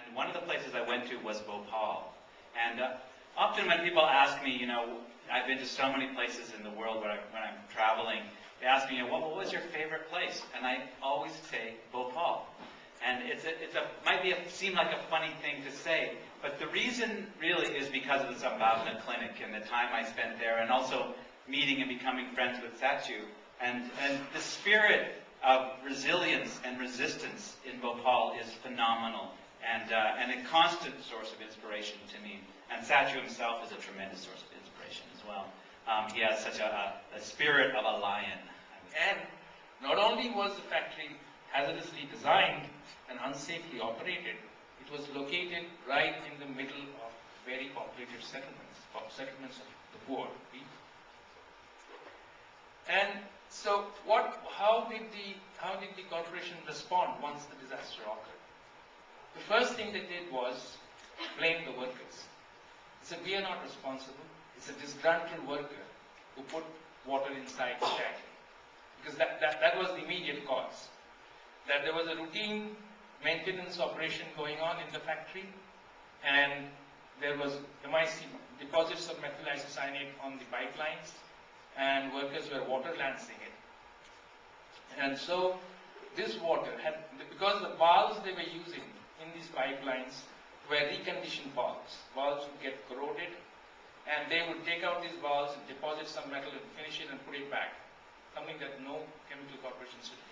And one of the places I went to was Bhopal. And often when people ask me, I've been to so many places in the world when I'm traveling, they ask me, what was your favorite place? And I always say Bhopal. And seem like a funny thing to say, but the reason really is because of the Sambhavana Clinic and the time I spent there, and also meeting and becoming friends with Sathyu. And the spirit of resilience and resistance in Bhopal is phenomenal, and a constant source of inspiration to me. And Sathyu himself is a tremendous source of inspiration as well. He has such a spirit of a lion. And not only was the factory hazardously designed and unsafely operated, it was located right in the middle of very populated settlements of the poor people. And so, how did the corporation respond once the disaster occurred? The first thing they did was blame the workers. They said, we are not responsible. It's a disgruntled worker who put water inside the tank. Because that was the immediate cause. That there was a routine maintenance operation going on in the factory, and there was MIC, deposits of methyl isocyanate on the pipelines, and workers were water lancing it. And so this water because the valves they were using in these pipelines were reconditioned valves. Valves would get corroded, and they would take out these valves and deposit some metal and finish it and put it back. Something that no chemical corporation should do.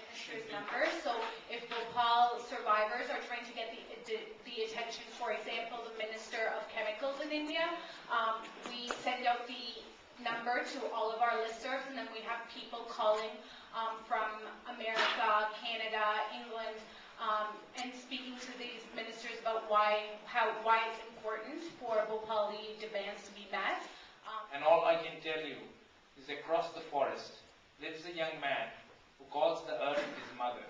Numbers. So if Bhopal survivors are trying to get the attention, for example, the Minister of Chemicals in India, we send out the number to all of our listservs, and then we have people calling from America, Canada, England, and speaking to these ministers about why it's important for Bhopal demands to be met. And all I can tell you is across the forest lives a young man who calls the earth his mother.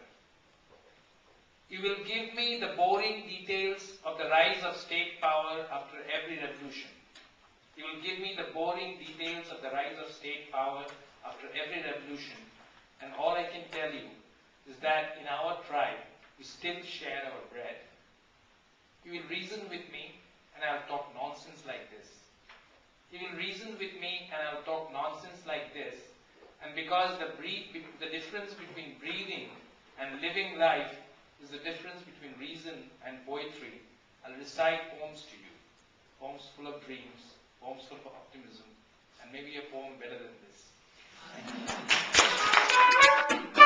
You will give me the boring details of the rise of state power after every revolution. You will give me the boring details of the rise of state power after every revolution. And all I can tell you is that in our tribe, we still share our bread. You will reason with me, and I'll talk nonsense like this. You will reason with me, and I'll talk nonsense like this. And because the difference between breathing and living life is the difference between reason and poetry, I'll recite poems to you. Poems full of dreams, poems full of optimism, and maybe a poem better than this. Thank you.